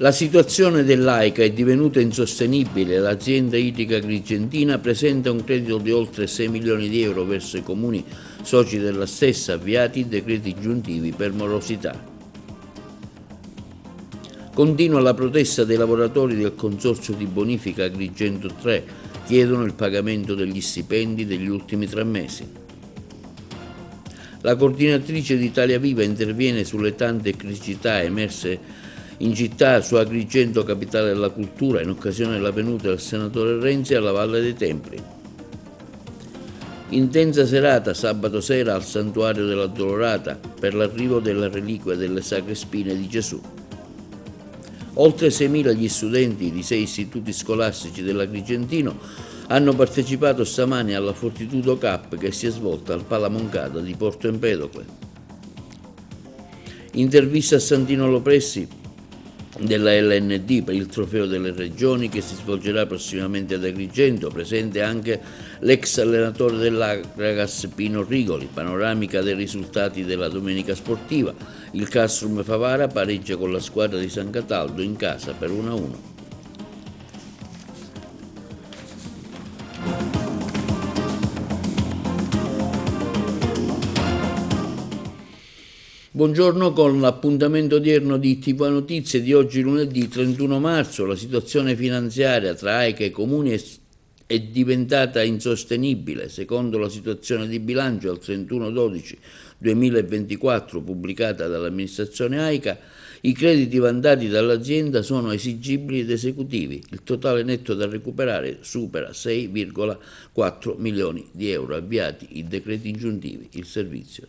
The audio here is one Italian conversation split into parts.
La situazione dell'AICA è divenuta insostenibile. L'azienda idrica agrigentina presenta un credito di oltre 6 milioni di euro verso i comuni soci della stessa, avviati i decreti ingiuntivi per morosità. Continua la protesta dei lavoratori del consorzio di bonifica Agrigento 3, chiedono il pagamento degli stipendi degli ultimi 3 mesi. La coordinatrice di Italia Viva interviene sulle tante criticità emerse in città su Agrigento, capitale della cultura, in occasione della venuta del senatore Renzi alla Valle dei Templi. Intensa serata sabato sera al Santuario della Dolorata per l'arrivo della reliquia delle Sacre Spine di Gesù. Oltre 6.000 gli studenti di 6 istituti scolastici dell'Agrigentino hanno partecipato stamani alla Fortitudo Cup che si è svolta al Palamoncada di Porto Empedocle. Intervista a Santino Lopressi della LND per il Trofeo delle Regioni che si svolgerà prossimamente ad Agrigento, presente anche l'ex allenatore dell'Agragas Pino Rigoli. Panoramica dei risultati della domenica sportiva: il Castrum Favara pareggia con la squadra di San Cataldo in casa per 1-1. Buongiorno con l'appuntamento odierno di TV Notizie di oggi lunedì 31 marzo. La situazione finanziaria tra AICA e Comuni è diventata insostenibile. Secondo la situazione di bilancio al 31/12/2024 pubblicata dall'amministrazione AICA, i crediti vantati dall'azienda sono esigibili ed esecutivi. Il totale netto da recuperare supera 6,4 milioni di euro. Avviati i decreti ingiuntivi, il servizio.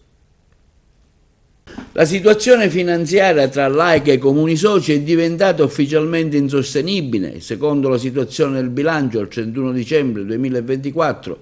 La situazione finanziaria tra l'AICA e i comuni soci è diventata ufficialmente insostenibile. Secondo la situazione del bilancio al 31 dicembre 2024,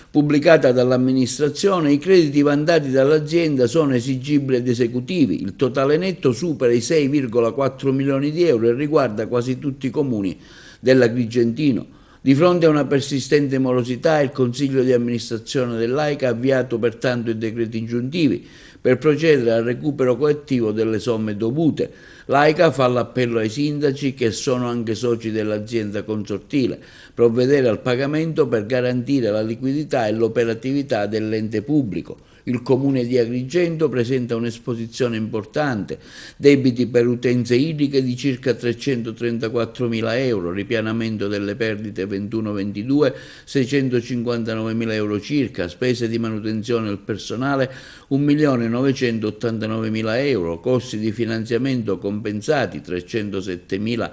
pubblicata dall'amministrazione, i crediti vantati dall'azienda sono esigibili ed esecutivi. Il totale netto supera i 6,4 milioni di euro e riguarda quasi tutti i comuni dell'Agrigentino. Di fronte a una persistente morosità, il Consiglio di amministrazione dell'AICA ha avviato pertanto i decreti ingiuntivi per procedere al recupero collettivo delle somme dovute. L'AICA fa l'appello ai sindaci, che sono anche soci dell'azienda consortile, provvedere al pagamento per garantire la liquidità e l'operatività dell'ente pubblico. Il Comune di Agrigento presenta un'esposizione importante, debiti per utenze idriche di circa 334.000 euro, ripianamento delle perdite 21-22, 659.000 euro circa, spese di manutenzione del personale 1.989.000 euro, costi di finanziamento compensati 307.000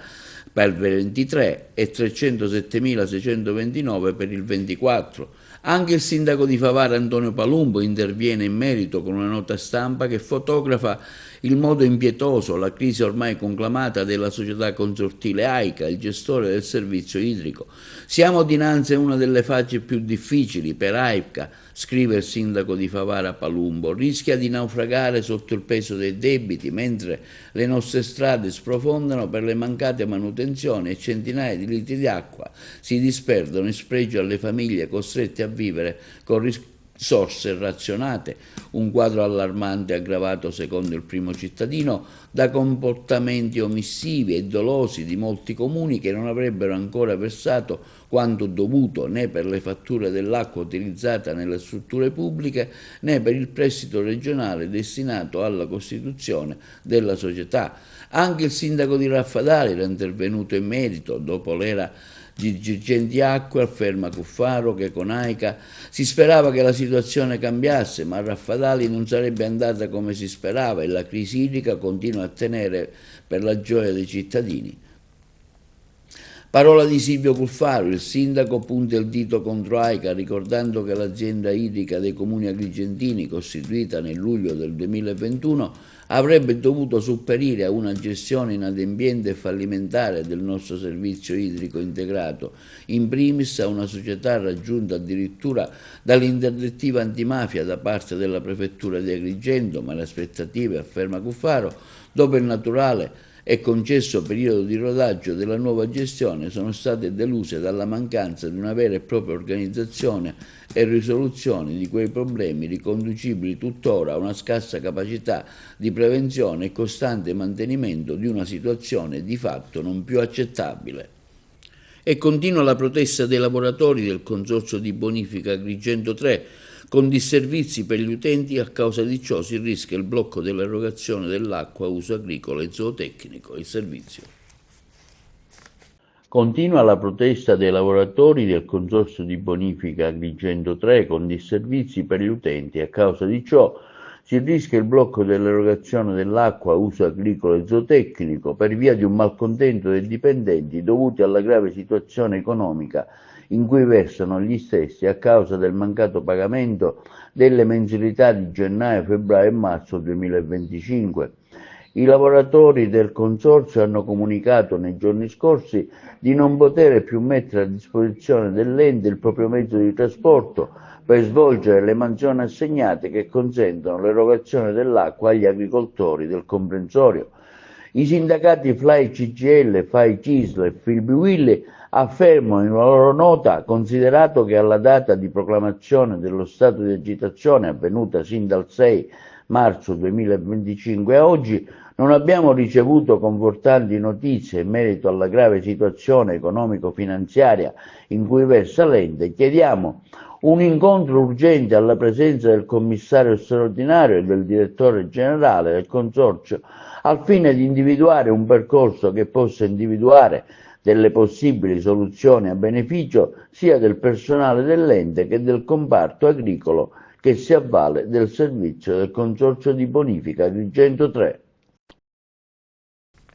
per il 23 e 307.629 per il 24. Anche il sindaco di Favara Antonio Palumbo interviene in merito con una nota stampa che fotografa il modo impietoso, la crisi ormai conclamata della società consortile AICA, il gestore del servizio idrico. Siamo dinanzi a una delle fasi più difficili per AICA, scrive il sindaco di Favara Palumbo. Rischia di naufragare sotto il peso dei debiti, mentre le nostre strade sprofondano per le mancate manutenzioni e centinaia di litri di acqua si disperdono in spregio alle famiglie costrette a vivere con risorse razionate. Un quadro allarmante aggravato, secondo il Primo Cittadino, da comportamenti omissivi e dolosi di molti comuni che non avrebbero ancora versato quanto dovuto né per le fatture dell'acqua utilizzata nelle strutture pubbliche né per il prestito regionale destinato alla costituzione della società. Anche il sindaco di Raffadali era intervenuto in merito dopo l'era di dirigenti acque, afferma Cuffaro che con AICA si sperava che la situazione cambiasse, ma a Raffadali non sarebbe andata come si sperava e la crisi idrica continua a tenere per la gioia dei cittadini. Parola di Silvio Cuffaro, il sindaco punta il dito contro AICA ricordando che l'azienda idrica dei comuni agrigentini, costituita nel luglio del 2021, avrebbe dovuto sopperire a una gestione inadempiente e fallimentare del nostro servizio idrico integrato, in primis a una società raggiunta addirittura dall'interdittiva antimafia da parte della prefettura di Agrigento, ma le aspettative, afferma Cuffaro, dopo il naturale e concesso periodo di rodaggio della nuova gestione sono state deluse dalla mancanza di una vera e propria organizzazione e risoluzione di quei problemi riconducibili tuttora a una scarsa capacità di prevenzione e costante mantenimento di una situazione di fatto non più accettabile. E continua la protesta dei lavoratori del Consorzio di Bonifica Agrigento 3 con disservizi per gli utenti. A causa di ciò si rischia il blocco dell'erogazione dell'acqua a uso agricolo e zootecnico. Il servizio. Continua la protesta dei lavoratori del Consorzio di Bonifica Agrigento 3 con disservizi per gli utenti. A causa di ciò si rischia il blocco dell'erogazione dell'acqua a uso agricolo e zootecnico per via di un malcontento dei dipendenti dovuti alla grave situazione economica in cui versano gli stessi a causa del mancato pagamento delle mensilità di gennaio, febbraio e marzo 2025. I lavoratori del Consorzio hanno comunicato nei giorni scorsi di non poter più mettere a disposizione dell'ente il proprio mezzo di trasporto per svolgere le mansioni assegnate che consentono l'erogazione dell'acqua agli agricoltori del comprensorio. I sindacati FLAI CGIL, FAI CISL e Filbiwilli affermano in una loro nota, considerato che alla data di proclamazione dello stato di agitazione avvenuta sin dal 6 marzo 2025 a oggi non abbiamo ricevuto confortanti notizie in merito alla grave situazione economico-finanziaria in cui versa l'ente, chiediamo un incontro urgente alla presenza del commissario straordinario e del direttore generale del Consorzio al fine di individuare un percorso che possa individuare delle possibili soluzioni a beneficio sia del personale dell'ente che del comparto agricolo che si avvale del servizio del Consorzio di Bonifica Agrigento 3.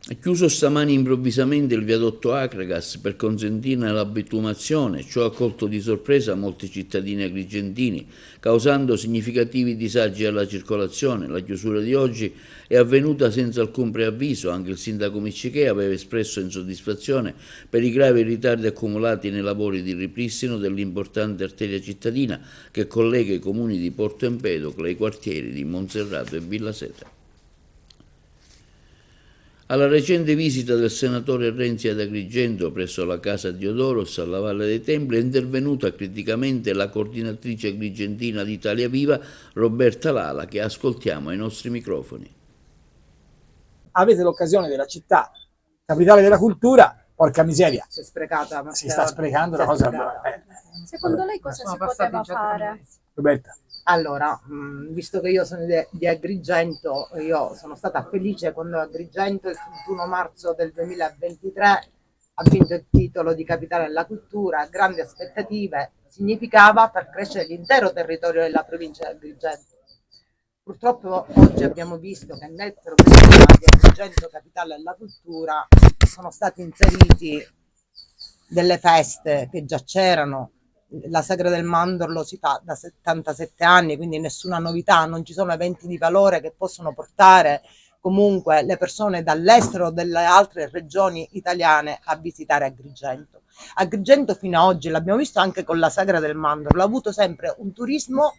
È chiuso stamani improvvisamente il viadotto Acragas per consentirne la bitumazione. Ciò ha colto di sorpresa molti cittadini agrigentini, causando significativi disagi alla circolazione. La chiusura di oggi è avvenuta senza alcun preavviso. Anche il sindaco Miccichè aveva espresso insoddisfazione per i gravi ritardi accumulati nei lavori di ripristino dell'importante arteria cittadina che collega i comuni di Porto Empedocle ai quartieri di Monserrato e Villa Seta. Alla recente visita del senatore Renzi ad Agrigento presso la casa di Odoros alla Valle dei Templi è intervenuta criticamente la coordinatrice agrigentina di Italia Viva, Roberta Lala, che ascoltiamo ai nostri microfoni. Avete l'occasione della città, capitale della cultura, porca miseria. Si è sprecata, Matteo. Si sta sprecando una cosa. Secondo lei cosa si poteva fare? Roberta. Allora, visto che io sono di Agrigento, io sono stata felice quando Agrigento il 31 marzo del 2023 ha vinto il titolo di capitale della cultura, grandi aspettative, significava far crescere l'intero territorio della provincia di Agrigento. Purtroppo oggi abbiamo visto che nel programma di Agrigento capitale della cultura sono stati inseriti delle feste che già c'erano. La Sagra del Mandorlo si fa da 77 anni, quindi nessuna novità, non ci sono eventi di valore che possono portare comunque le persone dall'estero o dalle altre regioni italiane a visitare Agrigento. Agrigento fino ad oggi, l'abbiamo visto anche con la Sagra del Mandorlo, ha avuto sempre un turismo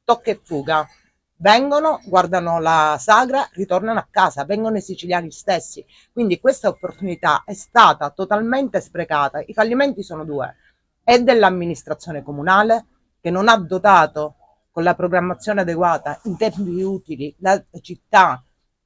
tocca e fuga. Vengono, guardano la sagra, ritornano a casa, vengono i siciliani stessi. Quindi questa opportunità è stata totalmente sprecata. I fallimenti sono due. È dell'amministrazione comunale che non ha dotato con la programmazione adeguata in tempi utili la città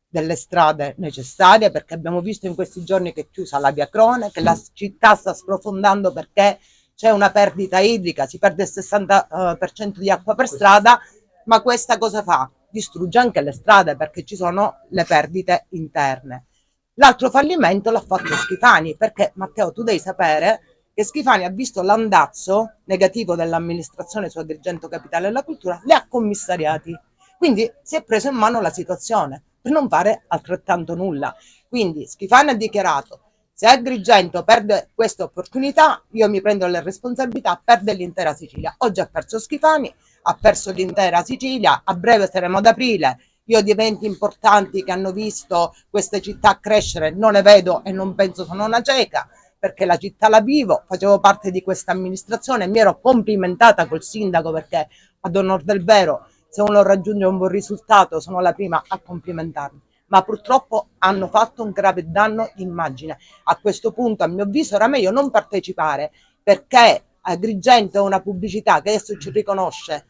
delle strade necessarie, perché abbiamo visto in questi giorni che è chiusa la via Crone, che la città sta sprofondando perché c'è una perdita idrica, si perde il 60% di acqua per strada, ma questa cosa fa? Distrugge anche le strade perché ci sono le perdite interne. L'altro fallimento l'ha fatto Schifani, perché Matteo tu devi sapere che Schifani ha visto l'andazzo negativo dell'amministrazione su Agrigento Capitale della Cultura, li ha commissariati. Quindi si è preso in mano la situazione per non fare altrettanto nulla. Quindi Schifani ha dichiarato: se Agrigento perde questa opportunità, io mi prendo le responsabilità, perde l'intera Sicilia. Oggi ha perso Schifani, ha perso l'intera Sicilia, a breve saremo ad aprile. Io di eventi importanti che hanno visto queste città crescere non ne vedo e non penso sono una cieca, perché la città la vivo, facevo parte di questa amministrazione, mi ero complimentata col sindaco perché ad onor del vero, se uno raggiunge un buon risultato sono la prima a complimentarmi, ma purtroppo hanno fatto un grave danno di immagine. A questo punto, a mio avviso, era meglio non partecipare, perché Agrigento è una pubblicità che adesso ci riconosce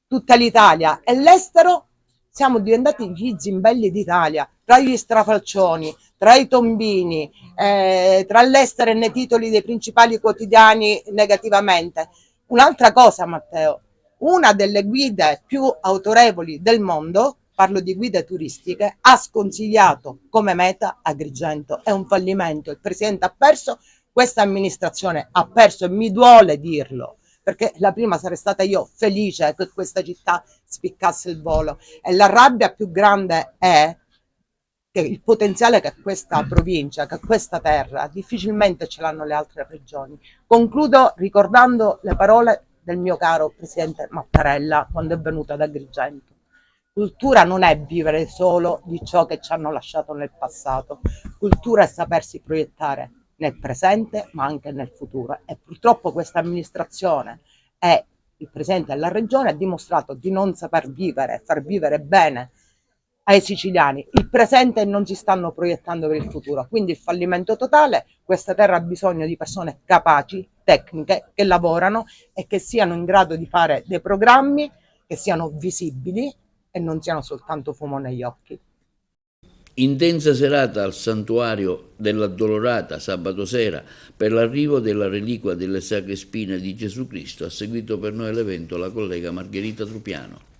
tutta l'Italia e l'estero. Siamo diventati gli zimbelli d'Italia, tra gli strafalcioni, tra i tombini, tra l'estero e nei titoli dei principali quotidiani negativamente. Un'altra cosa, Matteo, una delle guide più autorevoli del mondo, parlo di guide turistiche, ha sconsigliato come meta Agrigento. È un fallimento, il presidente ha perso, questa amministrazione ha perso, e mi duole dirlo, perché la prima sarei stata io felice che questa città spiccasse il volo, e la rabbia più grande è che il potenziale che questa provincia, che questa terra, difficilmente ce l'hanno le altre regioni. Concludo ricordando le parole del mio caro presidente Mattarella quando è venuto ad Agrigento. Cultura non è vivere solo di ciò che ci hanno lasciato nel passato, cultura è sapersi proiettare nel presente ma anche nel futuro, e purtroppo questa amministrazione e il presidente della regione ha dimostrato di non saper vivere, far vivere bene ai siciliani il presente, e non si stanno proiettando per il futuro, quindi il fallimento totale. Questa terra ha bisogno di persone capaci, tecniche, che lavorano e che siano in grado di fare dei programmi che siano visibili e non siano soltanto fumo negli occhi. Intensa serata al santuario dell'Addolorata sabato sera per l'arrivo della reliquia delle Sacre Spine di Gesù Cristo. Ha seguito per noi l'evento la collega Margherita Trupiano.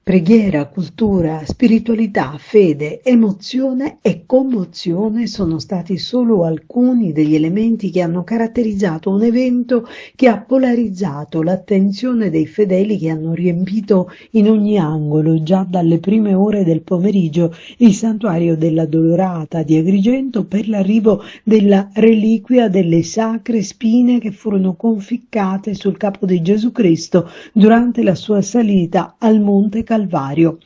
Preghiera, cultura, spiritualità, fede, emozione e commozione sono stati solo alcuni degli elementi che hanno caratterizzato un evento che ha polarizzato l'attenzione dei fedeli, che hanno riempito in ogni angolo, già dalle prime ore del pomeriggio, il santuario dell'Addolorata di Agrigento per l'arrivo della reliquia delle Sacre Spine che furono conficcate sul capo di Gesù Cristo durante la sua salita al Monte Calvario.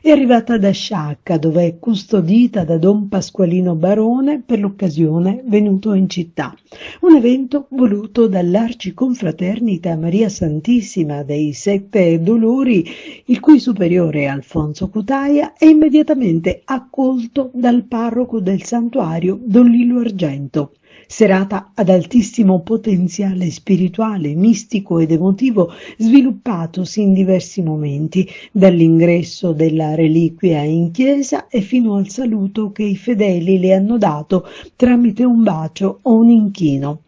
È arrivata da Sciacca, dove è custodita da Don Pasqualino Barone, per l'occasione venuto in città. Un evento voluto dall'Arciconfraternita Maria Santissima dei Sette Dolori, il cui superiore Alfonso Cutaia è immediatamente accolto dal parroco del santuario Don Lillo Argento. Serata ad altissimo potenziale spirituale, mistico ed emotivo, sviluppatosi in diversi momenti, dall'ingresso della reliquia in chiesa e fino al saluto che i fedeli le hanno dato tramite un bacio o un inchino.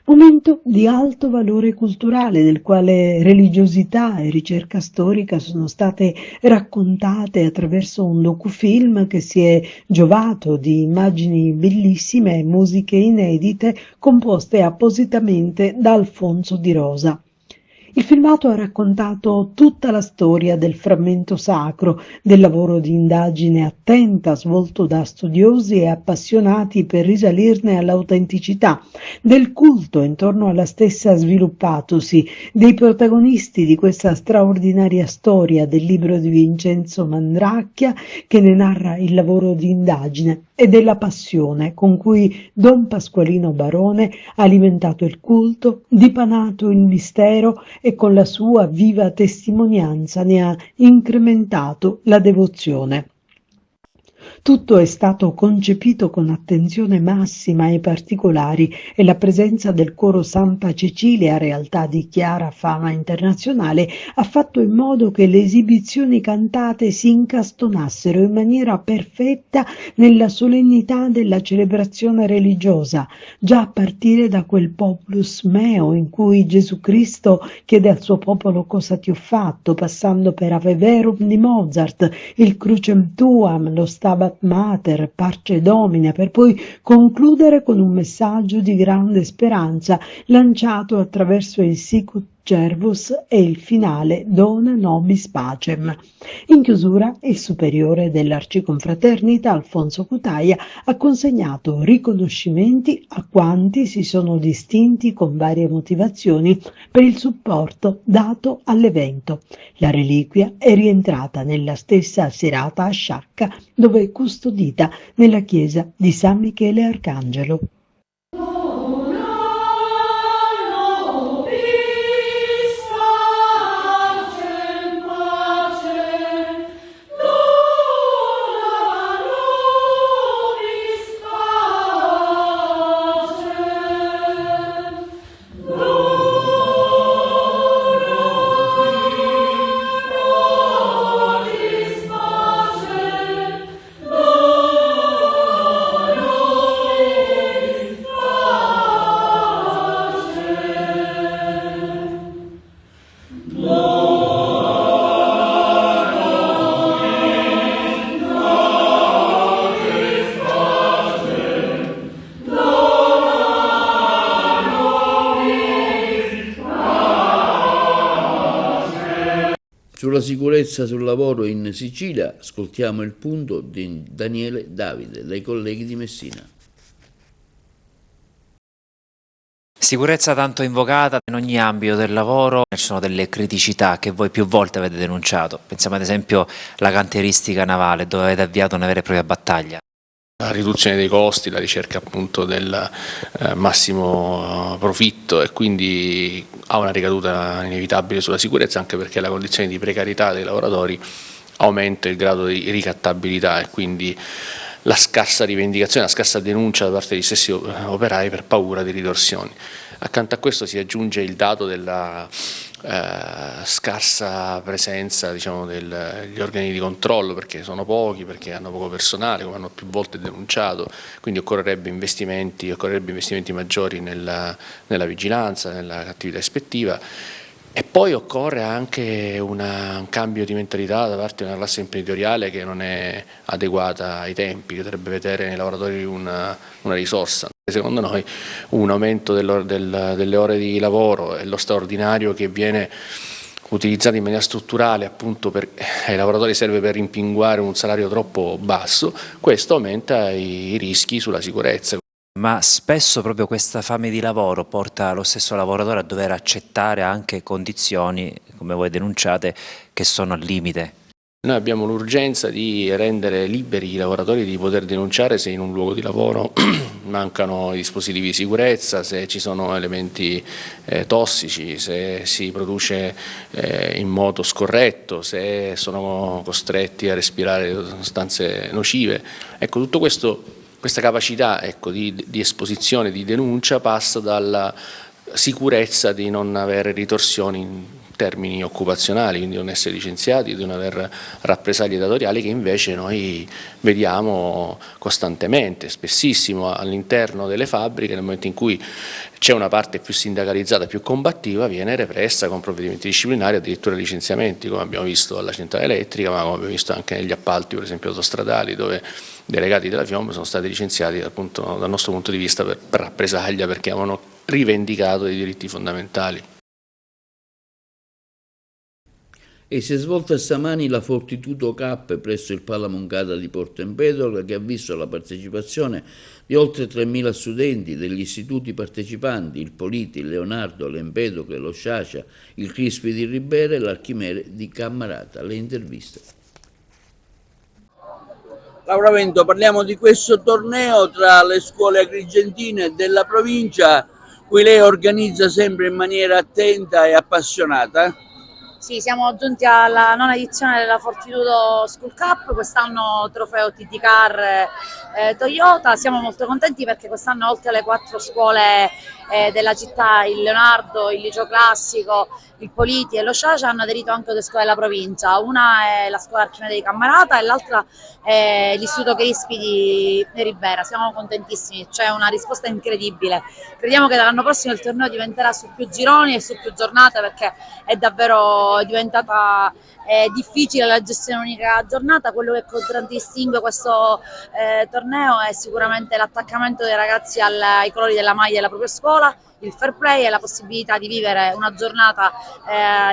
Momento di alto valore culturale, del quale religiosità e ricerca storica sono state raccontate attraverso un docufilm che si è giovato di immagini bellissime e musiche inedite composte appositamente da Alfonso Di Rosa. Il filmato ha raccontato tutta la storia del frammento sacro, del lavoro di indagine attenta svolto da studiosi e appassionati per risalirne all'autenticità, del culto intorno alla stessa sviluppatosi, dei protagonisti di questa straordinaria storia, del libro di Vincenzo Mandracchia che ne narra il lavoro di indagine, e della passione con cui Don Pasqualino Barone ha alimentato il culto, dipanato il mistero e con la sua viva testimonianza ne ha incrementato la devozione. Tutto è stato concepito con attenzione massima ai particolari, e la presenza del coro Santa Cecilia, realtà di chiara fama internazionale, ha fatto in modo che le esibizioni cantate si incastonassero in maniera perfetta nella solennità della celebrazione religiosa, già a partire da quel Populus Meo in cui Gesù Cristo chiede al suo popolo cosa ti ho fatto, passando per Ave Verum di Mozart, il Crucem Tuam, lo Stabat Mater, Parce Domine, per poi concludere con un messaggio di grande speranza lanciato attraverso il Sicut Cervus e il finale Dona Nobis Pacem. In chiusura, il superiore dell'Arciconfraternita Alfonso Cutaia ha consegnato riconoscimenti a quanti si sono distinti con varie motivazioni per il supporto dato all'evento. La reliquia è rientrata nella stessa serata a Sciacca, dove è custodita nella chiesa di San Michele Arcangelo. Sulla sicurezza sul lavoro in Sicilia ascoltiamo il punto di Daniele Davide, dai colleghi di Messina. Sicurezza tanto invocata in ogni ambito del lavoro, ci sono delle criticità che voi più volte avete denunciato. Pensiamo ad esempio alla cantieristica navale, dove avete avviato una vera e propria battaglia. La riduzione dei costi, la ricerca appunto del massimo profitto, e quindi ha una ricaduta inevitabile sulla sicurezza, anche perché la condizione di precarietà dei lavoratori aumenta il grado di ricattabilità e quindi la scarsa rivendicazione, la scarsa denuncia da parte degli stessi operai per paura di ritorsioni. Accanto a questo si aggiunge il dato della scarsa presenza, diciamo, degli organi di controllo, perché sono pochi, perché hanno poco personale, come hanno più volte denunciato, quindi occorrerebbe investimenti maggiori nella vigilanza, nell'attività ispettiva. E poi occorre anche un cambio di mentalità da parte di una classe imprenditoriale che non è adeguata ai tempi, che dovrebbe vedere nei lavoratori una risorsa. Secondo noi un aumento delle ore di lavoro e lo straordinario che viene utilizzato in maniera strutturale appunto ai lavoratori serve per rimpinguare un salario troppo basso, questo aumenta i rischi sulla sicurezza. Ma spesso proprio questa fame di lavoro porta lo stesso lavoratore a dover accettare anche condizioni, come voi denunciate, che sono al limite. Noi abbiamo l'urgenza di rendere liberi i lavoratori di poter denunciare se in un luogo di lavoro mancano i dispositivi di sicurezza, se ci sono elementi tossici, se si produce in modo scorretto, se sono costretti a respirare sostanze nocive. Ecco, tutto questo. Questa capacità, ecco, di esposizione, di denuncia passa dalla sicurezza di non avere ritorsioni in termini occupazionali, quindi di non essere licenziati, di non avere rappresaglie datoriali, che invece noi vediamo costantemente, spessissimo all'interno delle fabbriche. Nel momento in cui c'è una parte più sindacalizzata, più combattiva, viene repressa con provvedimenti disciplinari, addirittura licenziamenti, come abbiamo visto alla centrale elettrica, ma come abbiamo visto anche negli appalti, per esempio autostradali, dove delegati della FIOM sono stati licenziati appunto, dal nostro punto di vista per rappresaglia, perché avevano rivendicato dei diritti fondamentali. E si è svolta stamani la Fortitudo Cup presso il Pala Moncada di Porto Empedocle, che ha visto la partecipazione di oltre 3.000 studenti degli istituti partecipanti, il Politi, il Leonardo, l'Empedocle, lo Sciascia, il Crispi di Ribera e l'Archimede di Cammarata. Le interviste. Laura Vento, parliamo di questo torneo tra le scuole agrigentine della provincia, cui lei organizza sempre in maniera attenta e appassionata. Sì, siamo giunti alla 9ª edizione della Fortitudo School Cup, quest'anno trofeo TD Car Toyota. Siamo molto contenti perché quest'anno oltre alle 4 scuole della città, il Leonardo, il Liceo Classico, il Politi e lo Sciascia, hanno aderito anche 2 scuole della provincia. Una è la scuola Archimede di Cammarata e l'altra è l'istituto Crispi di Ribera. Siamo contentissimi, c'è una risposta incredibile. Crediamo che dall'anno prossimo il torneo diventerà su più gironi e su più giornate, perché è davvero diventata difficile la gestione unica giornata. Quello che contraddistingue questo torneo è sicuramente l'attaccamento dei ragazzi ai colori della maglia della propria scuola, il fair play e la possibilità di vivere una giornata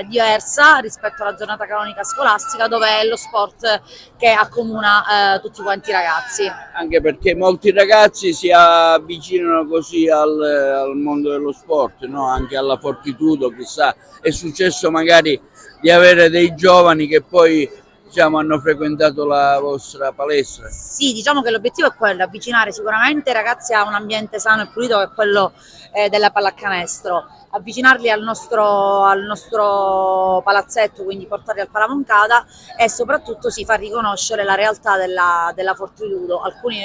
diversa rispetto alla giornata canonica scolastica, dove è lo sport che accomuna tutti quanti i ragazzi. Anche perché molti ragazzi si avvicinano così al mondo dello sport, no? Anche alla Fortitudo, chissà, è successo magari di avere dei giovani che poi, diciamo, hanno frequentato la vostra palestra. Sì, diciamo che l'obiettivo è quello, avvicinare sicuramente i ragazzi a un ambiente sano e pulito, che è quello della pallacanestro, avvicinarli al nostro palazzetto, quindi portarli al Pala Moncada, e soprattutto si fa riconoscere la realtà della Fortitudo. Alcuni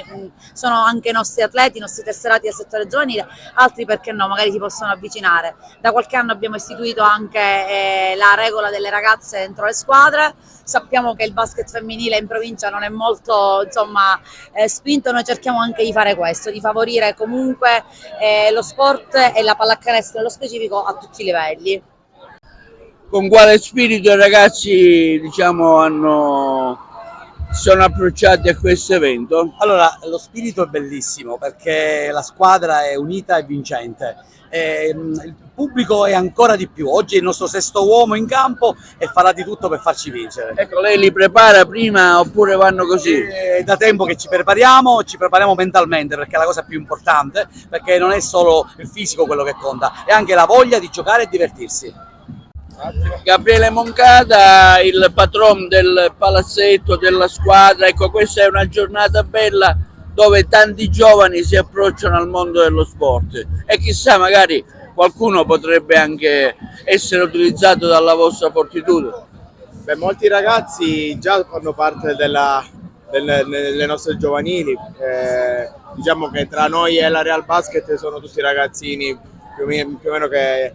sono anche i nostri atleti, i nostri tesserati del settore giovanile, altri perché no, magari si possono avvicinare. Da qualche anno abbiamo istituito anche la regola delle ragazze dentro le squadre. Sappiamo che il basket femminile in provincia non è molto, insomma, spinto. Noi cerchiamo anche di fare questo, di favorire comunque lo sport e la pallacanestro nello specifico a tutti i livelli. Con quale spirito i ragazzi, diciamo, hanno sono approcciati a questo evento? Allora, lo spirito è bellissimo perché la squadra è unita e vincente. Il pubblico è ancora di più. Oggi è il nostro sesto uomo in campo e farà di tutto per farci vincere. Ecco, lei li prepara prima oppure vanno così? È da tempo che ci prepariamo mentalmente, perché è la cosa più importante, perché non è solo il fisico quello che conta, è anche la voglia di giocare e divertirsi. Gabriele Moncada, il patron del palazzetto, della squadra. Ecco, questa è una giornata bella dove tanti giovani si approcciano al mondo dello sport e chissà, magari qualcuno potrebbe anche essere utilizzato dalla vostra Fortitudo. Beh, molti ragazzi già fanno parte delle nostre giovanili, diciamo che tra noi e la Real Basket sono tutti ragazzini più o meno che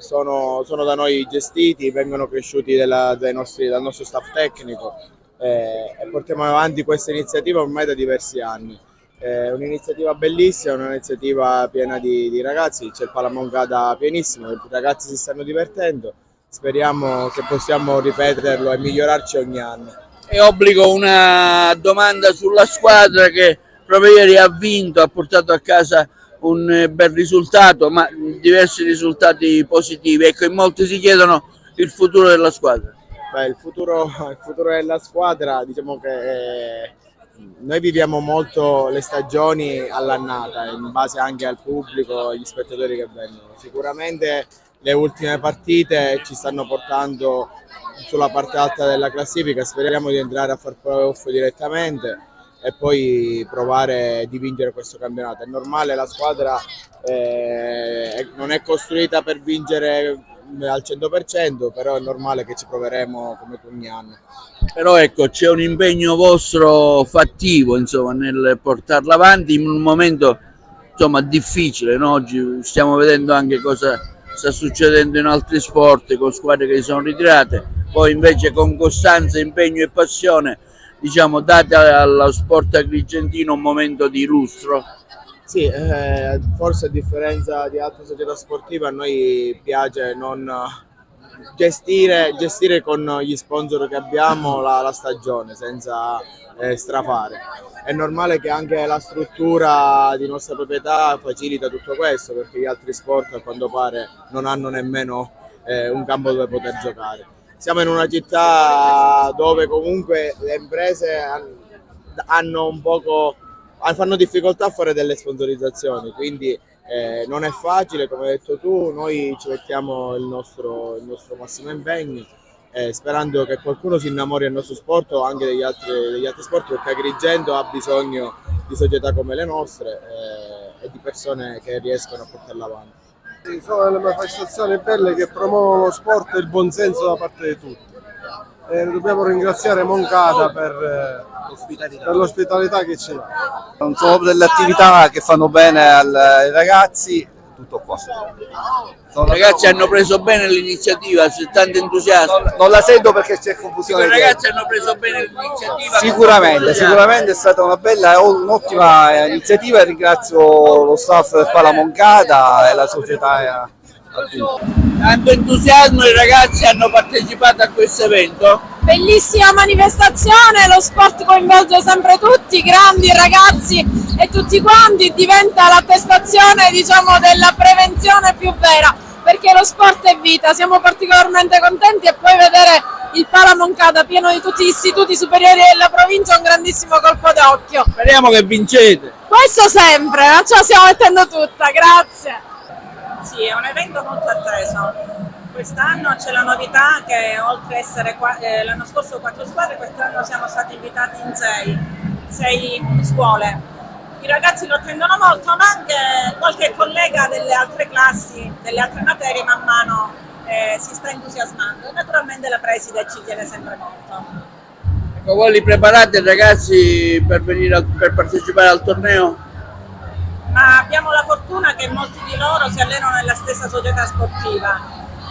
sono da noi gestiti, vengono cresciuti dal nostro staff tecnico e portiamo avanti questa iniziativa ormai da diversi anni. È un'iniziativa bellissima, un'iniziativa piena di ragazzi, c'è il Palamoncada pienissimo, i ragazzi si stanno divertendo, speriamo che possiamo ripeterlo e migliorarci ogni anno. E obbligo una domanda sulla squadra che proprio ieri ha vinto, ha portato a casa un bel risultato, ma diversi risultati positivi. Ecco, in molti si chiedono il futuro della squadra. Beh, il futuro della squadra, diciamo che noi viviamo molto le stagioni all'annata, in base anche al pubblico e agli spettatori che vengono. Sicuramente le ultime partite ci stanno portando sulla parte alta della classifica, speriamo di entrare a far playoff direttamente e poi provare di vincere questo campionato. È normale, la squadra non è costruita per vincere al 100%, però è normale che ci proveremo come ogni anno. Però ecco, c'è un impegno vostro fattivo, insomma, nel portarla avanti in un momento, insomma, difficile, no? Oggi stiamo vedendo anche cosa sta succedendo in altri sport con squadre che si sono ritirate, poi invece con costanza, impegno e passione, diciamo, date allo sport agrigentino un momento di lustro. Sì, forse a differenza di altre società sportive a noi piace non gestire con gli sponsor che abbiamo la stagione senza strafare. È normale che anche la struttura di nostra proprietà facilita tutto questo, perché gli altri sport a quanto pare non hanno nemmeno un campo dove poter giocare. Siamo in una città dove comunque le imprese fanno difficoltà a fare delle sponsorizzazioni, quindi non è facile, come hai detto tu. Noi ci mettiamo il nostro massimo impegno, sperando che qualcuno si innamori del nostro sport o anche degli altri sport, perché Agrigento ha bisogno di società come le nostre e di persone che riescono a portarla avanti. Sono delle manifestazioni belle che promuovono lo sport e il buonsenso da parte di tutti. Dobbiamo ringraziare Moncada per l'ospitalità che ci dà. Sono delle attività che fanno bene ai ragazzi, tutto qua. I ragazzi hanno preso bene l'iniziativa, c'è tanto entusiasmo. Non la sento perché c'è confusione. I ragazzi hanno preso bene l'iniziativa. Sicuramente è stata un'ottima iniziativa e ringrazio lo staff del Palamoncada e la società. Tanto entusiasmo, i ragazzi hanno partecipato a questo evento. Bellissima manifestazione, lo sport coinvolge sempre tutti, grandi, ragazzi e tutti quanti, diventa l'attestazione, diciamo, della prevenzione più vera, perché lo sport è vita. Siamo particolarmente contenti e poi vedere il Palamoncada pieno di tutti gli istituti superiori della provincia è un grandissimo colpo d'occhio. Speriamo che vincete. Questo sempre, ce la stiamo mettendo tutta, grazie. Sì, è un evento molto atteso. Quest'anno c'è la novità che oltre a essere l'anno scorso 4 squadre, quest'anno siamo stati invitati in 6 scuole. I ragazzi lo attendono molto, ma anche qualche collega delle altre classi, delle altre materie, man mano si sta entusiasmando. E naturalmente la preside ci tiene sempre molto. Ecco, voi li preparate ragazzi per partecipare al torneo? Ma abbiamo la fortuna che molti di loro si allenano nella stessa società sportiva,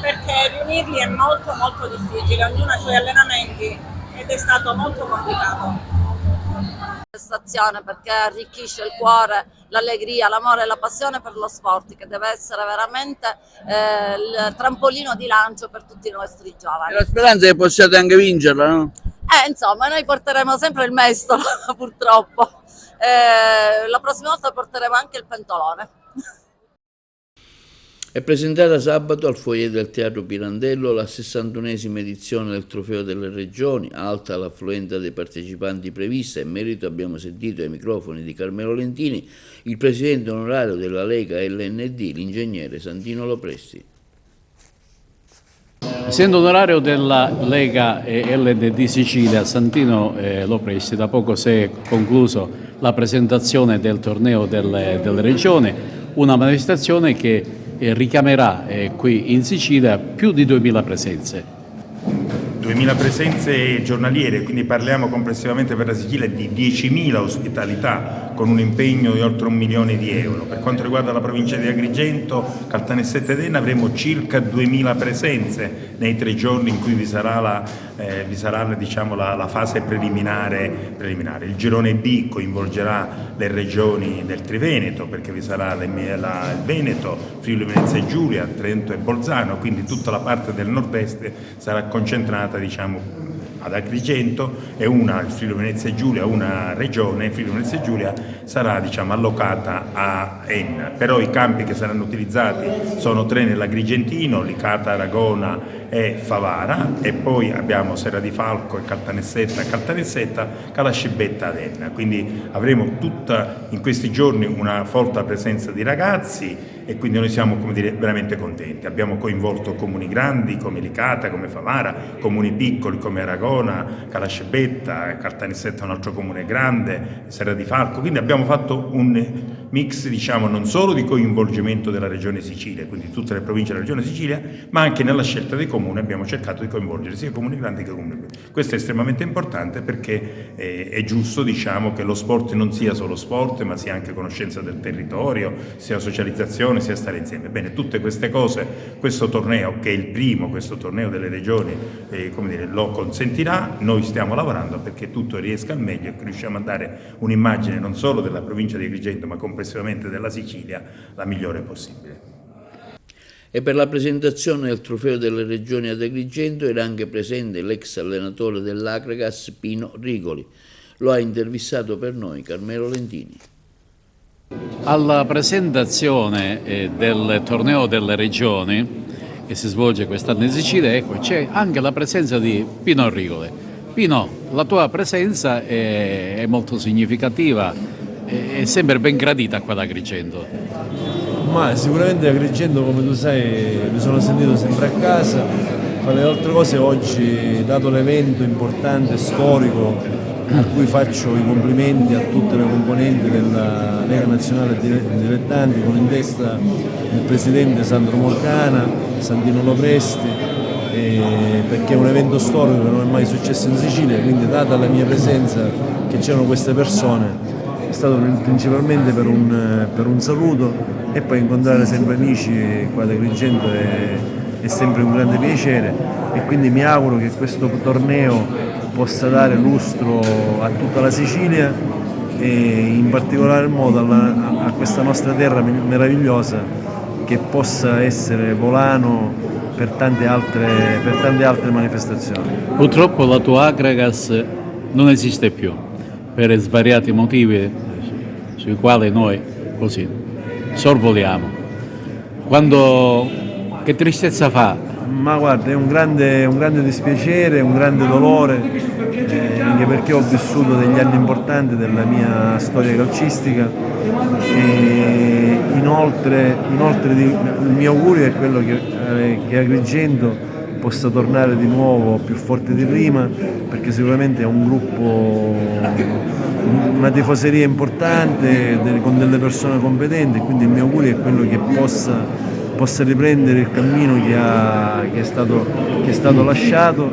perché riunirli è molto molto difficile, ognuno ha i suoi allenamenti ed è stato molto complicato. Perché arricchisce il cuore, l'allegria, l'amore e la passione per lo sport, che deve essere veramente il trampolino di lancio per tutti i nostri giovani. La speranza è che possiate anche vincerla, no? Insomma, noi porteremo sempre il mestolo, purtroppo. La prossima volta porteremo anche il pentolone. È presentata sabato al foyer del Teatro Pirandello la 61esima edizione del Trofeo delle Regioni, alta l'affluenza dei partecipanti prevista. In merito abbiamo sentito ai microfoni di Carmelo Lentini il presidente onorario della Lega LND, l'ingegnere Santino Lopresti. Presidente onorario della Lega LND Sicilia, Santino Lopresti, da poco si è concluso la presentazione del torneo delle Regioni, una manifestazione che richiamerà qui in Sicilia più di 2000 presenze. 2000 presenze giornaliere, quindi parliamo complessivamente per la Sicilia di 10.000 ospitalità con un impegno di oltre 1 milione di euro. Per quanto riguarda la provincia di Agrigento, Caltanissetta ed Enna avremo circa 2000 presenze nei 3 giorni in cui vi sarà diciamo, la fase preliminare. Il girone B coinvolgerà le regioni del Triveneto, perché vi sarà il Veneto, Friuli Venezia Giulia, Trento e Bolzano, quindi tutta la parte del nord-est sarà concentrata diciamo ad Agrigento e il Friuli Venezia Giulia, una regione, il Friuli Venezia Giulia sarà diciamo allocata a Enna. Però i campi che saranno utilizzati sono 3 nell'Agrigentino, Licata, Aragona e Favara, e poi abbiamo Serra di Falco e Caltanissetta, Calascibetta ad Enna. Quindi avremo in questi giorni una forte presenza di ragazzi e quindi noi siamo, come dire, veramente contenti. Abbiamo coinvolto comuni grandi come Licata, come Favara, comuni piccoli come Aragona, Calascibetta, Caltanissetta è un altro comune grande, Serra di Falco, quindi abbiamo fatto un mix diciamo non solo di coinvolgimento della regione Sicilia, quindi tutte le province della regione Sicilia, ma anche nella scelta dei comuni abbiamo cercato di coinvolgere sia comuni grandi che comuni piccoli. Questo è estremamente importante perché è giusto diciamo che lo sport non sia solo sport, ma sia anche conoscenza del territorio, sia socializzazione, sia stare insieme. Bene, tutte queste cose, questo torneo che è il primo, questo torneo delle regioni, come dire, lo consentirà. Noi stiamo lavorando perché tutto riesca al meglio e che riusciamo a dare un'immagine non solo della provincia di Agrigento, ma complessivamente della Sicilia la migliore possibile. E per la presentazione del Trofeo delle Regioni ad Agrigento era anche presente l'ex allenatore dell'Akragas Pino Rigoli. Lo ha intervistato per noi Carmelo Lentini. Alla presentazione del Torneo delle Regioni che si svolge quest'anno in Sicilia, ecco, c'è anche la presenza di Pino Rigoli. Pino, la tua presenza è molto significativa, è sempre ben gradita qua ad Agrigento. Ma sicuramente Agrigento, come tu sai, mi sono sentito sempre a casa. Fra le altre cose oggi, dato l'evento importante, storico, a cui faccio i complimenti a tutte le componenti della Lega Nazionale Dilettanti, con in testa il presidente Sandro Morcana, Santino Lopresti, perché è un evento storico che non è mai successo in Sicilia, quindi data la mia presenza, che c'erano queste persone, è stato principalmente per un saluto, e poi incontrare sempre amici qua ad Agrigento è sempre un grande piacere, e quindi mi auguro che questo torneo possa dare lustro a tutta la Sicilia e in particolar modo a questa nostra terra meravigliosa, che possa essere volano per tante altre manifestazioni. Purtroppo la tua Akragas non esiste più per svariati motivi sui quali noi così sorvoliamo. Che tristezza fa? Ma guarda, è un grande dispiacere, un grande dolore, anche perché ho vissuto degli anni importanti della mia storia calcistica, e inoltre il mio augurio è quello che Agrigento possa tornare di nuovo più forte di prima, perché sicuramente è un gruppo, una tifoseria importante con delle persone competenti, quindi il mio augurio è quello che possa riprendere il cammino che è stato lasciato,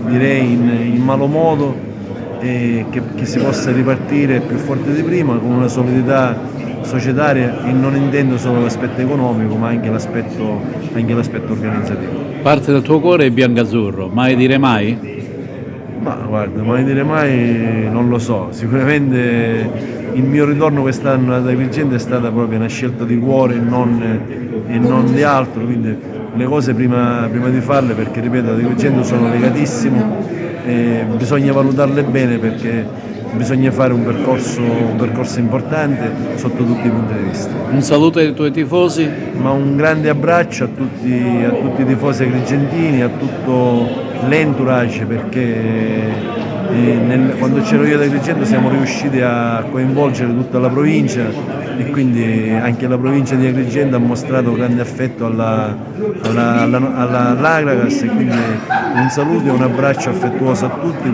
direi in malo modo, e che si possa ripartire più forte di prima con una solidità societaria, e non intendo solo l'aspetto economico ma anche l'aspetto organizzativo. Parte del tuo cuore è biancazzurro, mai dire mai? Ma guarda, mai dire mai non lo so, sicuramente il mio ritorno quest'anno ad Agrigento è stata proprio una scelta di cuore e non di altro, quindi le cose prima di farle, perché ripeto ad Agrigento sono legatissimo, bisogna valutarle bene perché bisogna fare un percorso importante sotto tutti i punti di vista. Un saluto ai tuoi tifosi. Ma un grande abbraccio a tutti i tifosi agrigentini, a tutto l'entourage, perché quando c'ero io ad Agrigento siamo riusciti a coinvolgere tutta la provincia e quindi anche la provincia di Agrigento ha mostrato grande affetto all'Agragas, e quindi un saluto e un abbraccio affettuoso a tutti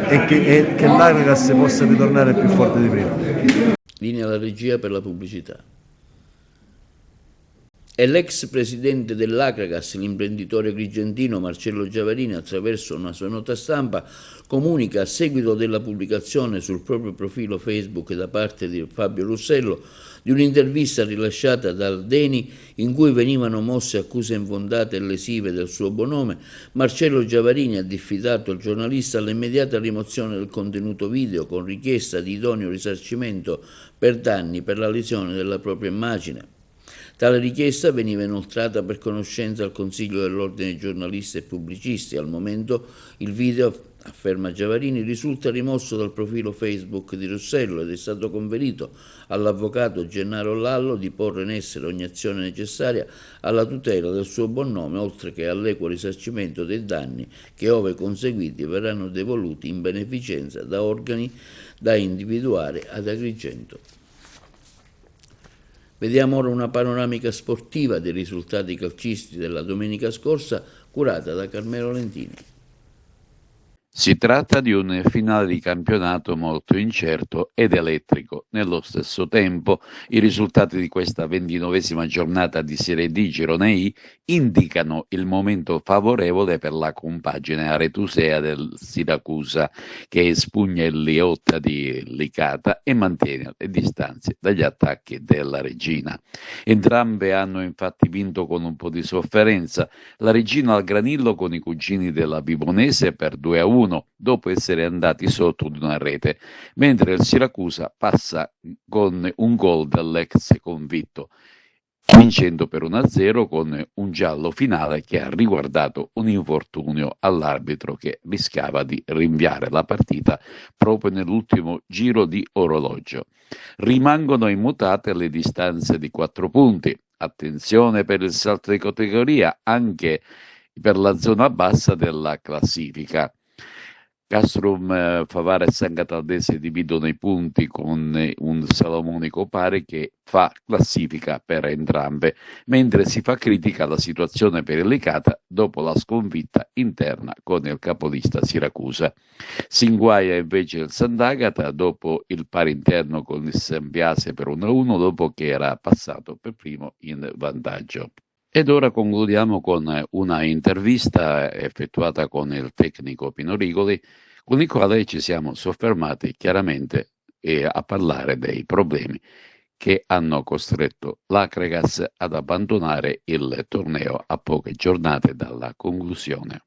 e che l'Agragas possa ritornare più forte di prima. Linea alla regia per la pubblicità. E l'ex presidente dell'Agragas, l'imprenditore agrigentino Marcello Giavarini, attraverso una sua nota stampa, comunica a seguito della pubblicazione sul proprio profilo Facebook da parte di Fabio Russello di un'intervista rilasciata dal Deni in cui venivano mosse accuse infondate e lesive del suo buon nome. Marcello Giavarini ha diffidato il giornalista all'immediata rimozione del contenuto video con richiesta di idoneo risarcimento per danni per la lesione della propria immagine. Tale richiesta veniva inoltrata per conoscenza al Consiglio dell'Ordine dei giornalisti e pubblicisti. Al momento il video, afferma Giavarini, risulta rimosso dal profilo Facebook di Russello ed è stato conferito all'avvocato Gennaro Lallo di porre in essere ogni azione necessaria alla tutela del suo buon nome, oltre che all'equo risarcimento dei danni che, ove conseguiti, verranno devoluti in beneficenza da organi da individuare ad Agrigento. Vediamo ora una panoramica sportiva dei risultati calcistici della domenica scorsa, curata da Carmelo Lentini. Si tratta di un finale di campionato molto incerto ed elettrico. Nello stesso tempo, i risultati di questa 29esima giornata di Serie D Girone I indicano il momento favorevole per la compagine aretusea del Siracusa, che espugna il Liotta di Licata e mantiene le distanze dagli attacchi della Regina. Entrambe hanno infatti vinto con un po' di sofferenza, la Regina al Granillo con i cugini della Vibonese per 2-1, dopo essere andati sotto di una rete, mentre il Siracusa passa con un gol dall'ex convitto, vincendo per 1-0 con un giallo finale che ha riguardato un infortunio all'arbitro che rischiava di rinviare la partita proprio nell'ultimo giro di orologio. Rimangono immutate le distanze di 4 punti. Attenzione per il salto di categoria anche per la zona bassa della classifica. Castrum, Favara e San Cataldese dividono i punti con un salomonico pari che fa classifica per entrambe, mentre si fa critica alla situazione per il Licata dopo la sconfitta interna con il capolista Siracusa. Si inguaia invece il Sant'Agata dopo il pari interno con il Sampiase per 1-1 dopo che era passato per primo in vantaggio. Ed ora concludiamo con una intervista effettuata con il tecnico Pino Rigoli, con il quale ci siamo soffermati chiaramente a parlare dei problemi che hanno costretto l'Akragas ad abbandonare il torneo a poche giornate dalla conclusione.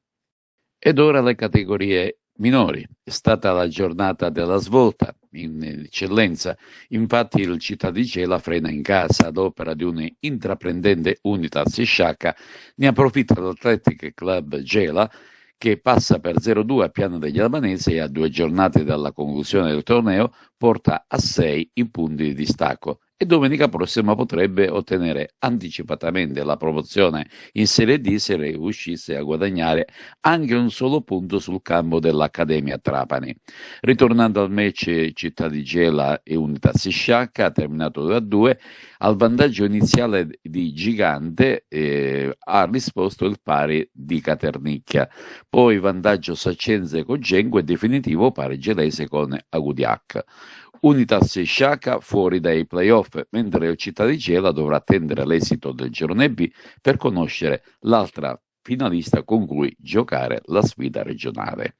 Ed ora le categorie minori. È stata la giornata della svolta in eccellenza, infatti il Città di Gela frena in casa ad opera di un intraprendente Unitas Sciacca, ne approfitta l'Athletic Club Gela che passa per 0-2 a Piano degli Albanesi e a 2 giornate dalla conclusione del torneo porta a 6 i punti di distacco e domenica prossima potrebbe ottenere anticipatamente la promozione in Serie D se riuscisse a guadagnare anche un solo punto sul campo dell'Accademia Trapani. Ritornando al match Città di Gela e Unitas Sciacca, terminato 2-2, al vantaggio iniziale di Gigante ha risposto il pari di Caternicchia, poi vantaggio Sacenze con Gengo e definitivo pari gelese con Agudiac. Unitas Sciacca fuori dai playoff, mentre il Città di Gela dovrà attendere l'esito del girone B per conoscere l'altra finalista con cui giocare la sfida regionale.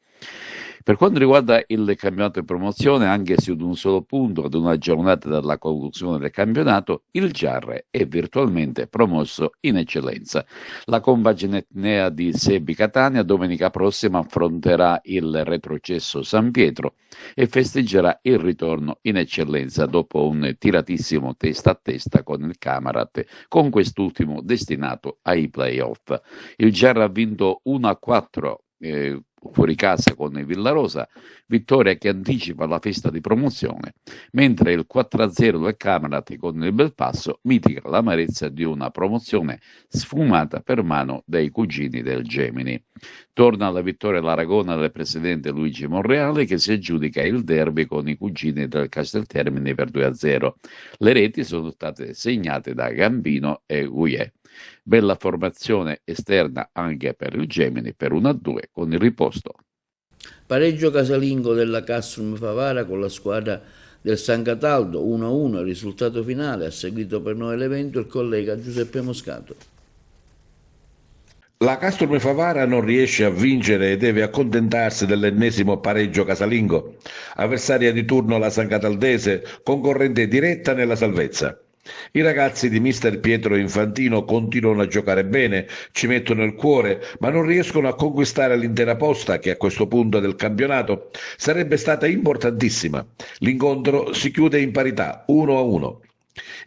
Per quanto riguarda il campionato di promozione, anche se ad un solo punto ad una giornata dalla conclusione del campionato, il Giarre è virtualmente promosso in eccellenza. La compagine etnea di Sebi Catania domenica prossima affronterà il retrocesso San Pietro e festeggerà il ritorno in eccellenza dopo un tiratissimo testa a testa con il Camarat, con quest'ultimo destinato ai playoff. Il Giarre ha vinto 1-4 fuori casa con il Villarosa, vittoria che anticipa la festa di promozione, mentre il 4-0 del Camerati con il Belpasso mitiga l'amarezza di una promozione sfumata per mano dei cugini del Gemini. Torna alla vittoria l'Aragona del presidente Luigi Monreale, che si aggiudica il derby con i cugini del Casteltermini per 2-0. Le reti sono state segnate da Gambino e Gouillet. Bella formazione esterna anche per il Gemini per 1-2 con il riposto. Pareggio casalingo della Castrum Favara con la squadra del San Cataldo, 1-1 il risultato finale. Ha seguito per noi l'evento il collega Giuseppe Moscato. La Castrum Favara non riesce a vincere e deve accontentarsi dell'ennesimo pareggio casalingo. Avversaria di turno la San Cataldese, concorrente diretta nella salvezza. I ragazzi di mister Pietro Infantino continuano a giocare bene, ci mettono il cuore, ma non riescono a conquistare l'intera posta che a questo punto del campionato sarebbe stata importantissima. L'incontro si chiude in parità, 1-1.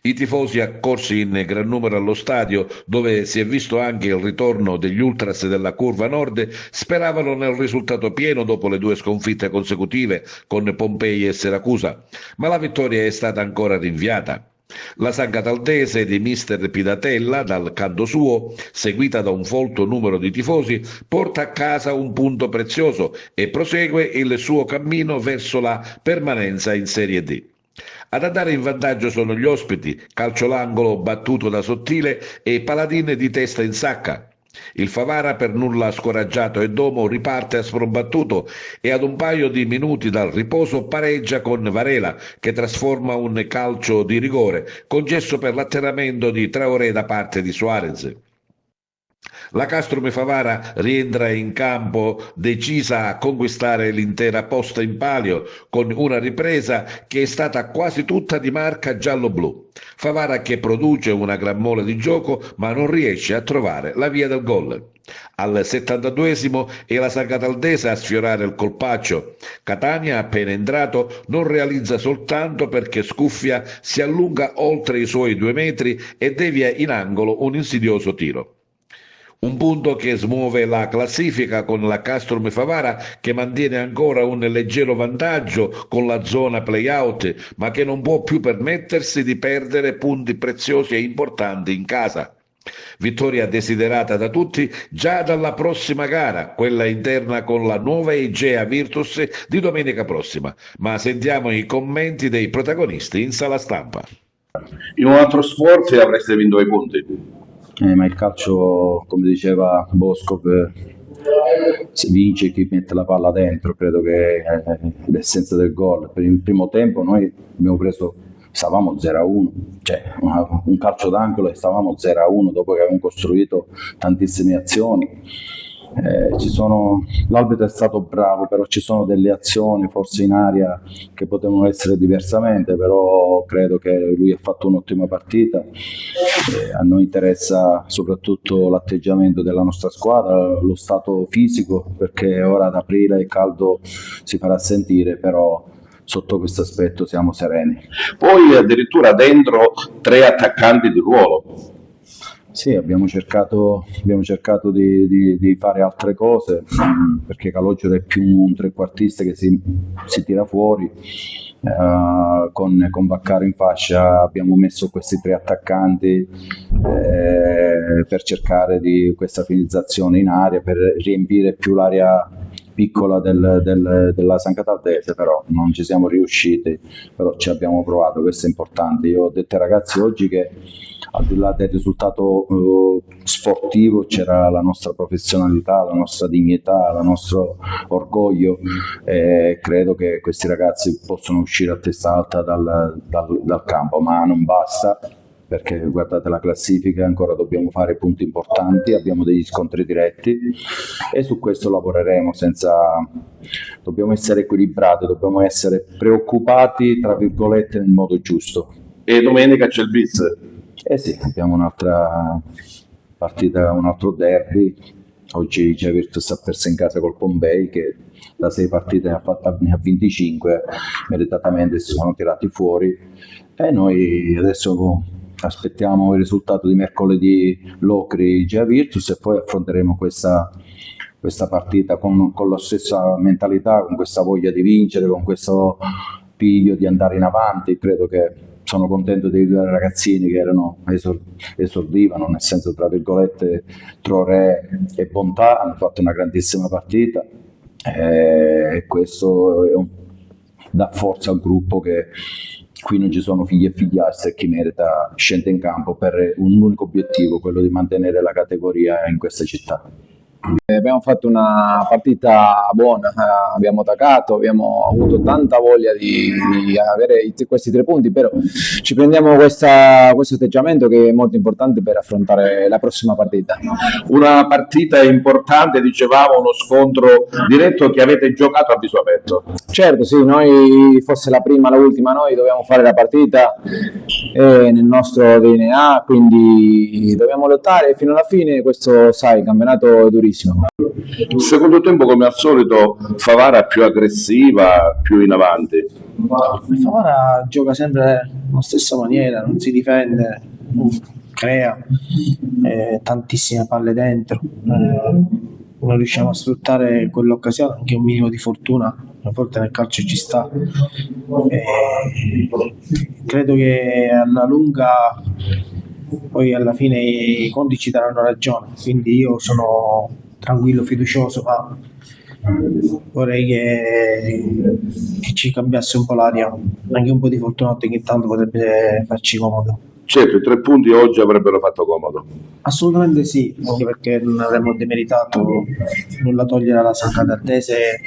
I tifosi accorsi in gran numero allo stadio, dove si è visto anche il ritorno degli ultras della curva nord, speravano nel risultato pieno dopo le 2 sconfitte consecutive con Pompei e Siracusa, ma la vittoria è stata ancora rinviata. La San Cataldese di mister Pidatella, dal canto suo, seguita da un folto numero di tifosi, porta a casa un punto prezioso e prosegue il suo cammino verso la permanenza in Serie D. Ad andare in vantaggio sono gli ospiti, calciolangolo battuto da Sottile e Paladin di testa in sacca. Il Favara, per nulla scoraggiato e domo, riparte a sprombattuto e ad un paio di minuti dal riposo pareggia con Varela, che trasforma un calcio di rigore concesso per l'atterramento di Traoré da parte di Suarez. La Castrum Favara rientra in campo decisa a conquistare l'intera posta in palio con una ripresa che è stata quasi tutta di marca giallo-blu. Favara che produce una gran mole di gioco ma non riesce a trovare la via del gol. Al 72esimo è la San Cataldese a sfiorare il colpaccio. Catania, appena entrato, non realizza soltanto perché Scuffia si allunga oltre i suoi 2 metri e devia in angolo un insidioso tiro. Un punto che smuove la classifica con la Castrum Favara che mantiene ancora un leggero vantaggio con la zona play-out, ma che non può più permettersi di perdere punti preziosi e importanti in casa. Vittoria desiderata da tutti già dalla prossima gara, quella interna con la nuova Egea Virtus di domenica prossima. Ma sentiamo i commenti dei protagonisti in sala stampa. In un altro sport avreste vinto i punti. Ma il calcio, come diceva Boscov, si vince chi mette la palla dentro, credo che è l'essenza del gol. Per il primo tempo noi abbiamo stavamo 0-1, cioè un calcio d'angolo e stavamo 0-1 dopo che avevamo costruito tantissime azioni. L'arbitro è stato bravo, però ci sono delle azioni forse in aria che potevano essere diversamente, però credo che lui ha fatto un'ottima partita. A noi interessa soprattutto l'atteggiamento della nostra squadra, lo stato fisico, perché ora ad aprile il caldo si farà sentire, però sotto questo aspetto siamo sereni. Poi addirittura dentro 3 attaccanti di ruolo. Sì, abbiamo cercato di fare altre cose, perché Calogero è più un trequartista che si tira fuori. Con Vaccaro in fascia abbiamo messo questi 3 attaccanti per cercare di questa finalizzazione in area, per riempire più l'area piccola della San Cataldese, però non ci siamo riusciti, però ci abbiamo provato, questo è importante. Io ho detto ai ragazzi oggi che al di là del risultato sportivo c'era la nostra professionalità, la nostra dignità, il nostro orgoglio, e credo che questi ragazzi possono uscire a testa alta dal campo, ma non basta, perché guardate la classifica, ancora dobbiamo fare punti importanti, abbiamo degli scontri diretti e su questo lavoreremo. Dobbiamo essere equilibrati, dobbiamo essere preoccupati tra virgolette nel modo giusto. E domenica c'è il bis. Eh sì, abbiamo un'altra partita, un altro derby. Oggi Egea Virtus ha perso in casa col Pompei, che da 6 partite ne ha 25, meritatamente si sono tirati fuori, e noi adesso aspettiamo il risultato di mercoledì Locri Egea Virtus e poi affronteremo questa questa partita con la stessa mentalità, con questa voglia di vincere, con questo piglio di andare in avanti. Credo che sono contento dei due ragazzini che esordivano, nel senso, tra virgolette, Traoré e Bontà, hanno fatto una grandissima partita, e questo dà forza al gruppo, che qui non ci sono figli e figliastri, e chi merita scende in campo per un unico obiettivo, quello di mantenere la categoria in questa città. Abbiamo fatto una partita buona, abbiamo attaccato, abbiamo avuto tanta voglia di avere questi 3 punti, però ci prendiamo questo atteggiamento che è molto importante per affrontare la prossima partita. Una partita importante, dicevamo, uno scontro diretto che avete giocato a viso aperto. Certo, sì, noi, fosse la prima o l'ultima, noi dobbiamo fare la partita nel nostro DNA, quindi dobbiamo lottare fino alla fine. Questo, sai, il campionato è durissimo. Il secondo tempo, come al solito, Favara più aggressiva, più in avanti. Favara gioca sempre nella stessa maniera, non si difende, crea tantissime palle dentro, non riusciamo a sfruttare quell'occasione, anche un minimo di fortuna a volte nel calcio ci sta. Credo che alla lunga poi alla fine i conti ci daranno ragione, quindi io sono tranquillo, fiducioso, ma vorrei che ci cambiasse un po' l'aria, anche un po' di fortuna ogni tanto potrebbe farci comodo. Certo, i 3 punti oggi avrebbero fatto comodo. Assolutamente sì, anche perché non avremmo demeritato nulla togliere alla San Cataldese,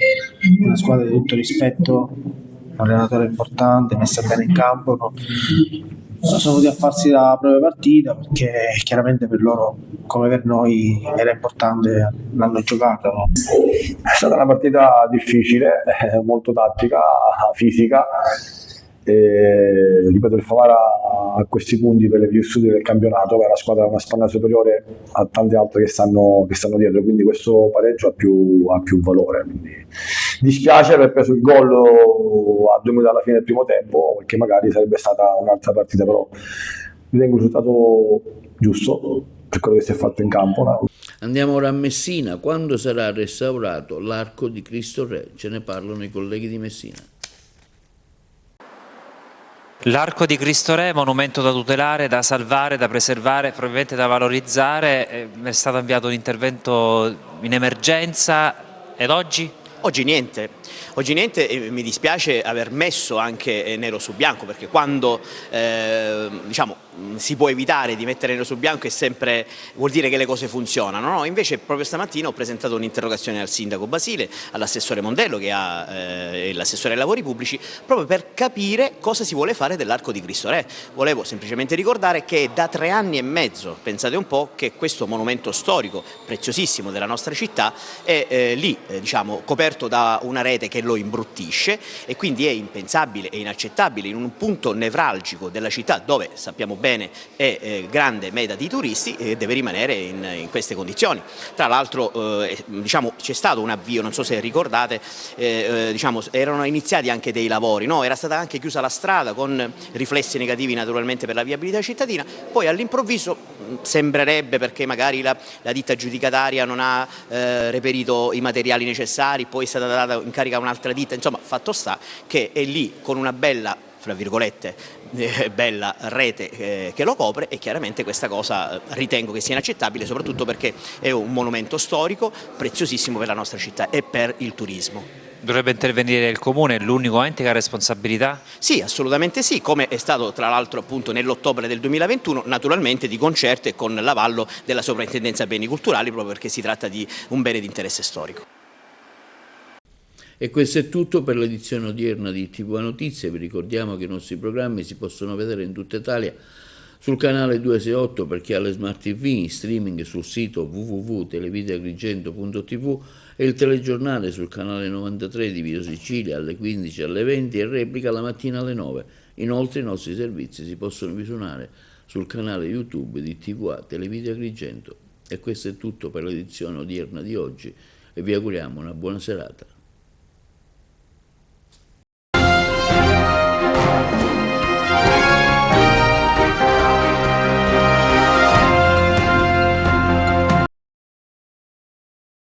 una squadra di tutto rispetto, un allenatore importante, messa bene in campo, no? Sono venuti a farsi la propria partita perché chiaramente per loro come per noi era importante, l'hanno giocata, no? È stata una partita difficile, molto tattica, fisica. Ripeto, il Favara a questi punti per le vicissitudini del campionato è la squadra una spanna superiore a tante altre che stanno dietro, quindi questo pareggio ha più valore. Quindi dispiace aver preso il gol a 2 minuti dalla fine del primo tempo, perché magari sarebbe stata un'altra partita, però ritengo il risultato giusto per quello che si è fatto in campo, no? Andiamo ora a Messina. Quando sarà restaurato l'Arco di Cristo Re? Ce ne parlano i colleghi di Messina. L'Arco di Cristo Re, monumento da tutelare, da salvare, da preservare, probabilmente da valorizzare. È stato avviato un intervento in emergenza ed oggi? Oggi niente e mi dispiace aver messo anche nero su bianco, perché quando diciamo si può evitare di mettere nero su bianco vuol dire che le cose funzionano, no? Invece proprio stamattina ho presentato un'interrogazione al sindaco Basile, all'assessore Mondello che è l'assessore ai lavori pubblici, proprio per capire cosa si vuole fare dell'Arco di Cristo Re. Volevo semplicemente ricordare che è da 3 anni e mezzo, pensate un po', che questo monumento storico preziosissimo della nostra città è lì, diciamo, coperto da una rete che lo imbruttisce, e quindi è impensabile e inaccettabile in un punto nevralgico della città dove sappiamo bene è grande meta di turisti, e deve rimanere in queste condizioni. Tra l'altro diciamo, c'è stato un avvio, non so se ricordate, diciamo, erano iniziati anche dei lavori, no? Era stata anche chiusa la strada con riflessi negativi naturalmente per la viabilità cittadina, poi all'improvviso sembrerebbe, perché magari la ditta aggiudicataria non ha reperito i materiali necessari, poi è stata data in carica a un'altra ditta, insomma fatto sta che è lì con una bella, fra virgolette, bella rete che lo copre, e chiaramente questa cosa ritengo che sia inaccettabile, soprattutto perché è un monumento storico preziosissimo per la nostra città e per il turismo. Dovrebbe intervenire il Comune, è l'unico ente che ha responsabilità? Sì, assolutamente sì, come è stato tra l'altro appunto nell'ottobre del 2021, naturalmente di concerto e con l'avallo della Soprintendenza Beni Culturali, proprio perché si tratta di un bene di interesse storico. E questo è tutto per l'edizione odierna di TV Notizie. Vi ricordiamo che i nostri programmi si possono vedere in tutta Italia sul canale 268 per chi ha le smart TV, in streaming sul sito www.televideoagrigento.tv e il telegiornale sul canale 93 di Video Sicilia alle 15 alle 20 e replica la mattina alle 9. Inoltre i nostri servizi si possono visionare sul canale YouTube di TVA Televideo Agrigento. E questo è tutto per l'edizione odierna di oggi e vi auguriamo una buona serata.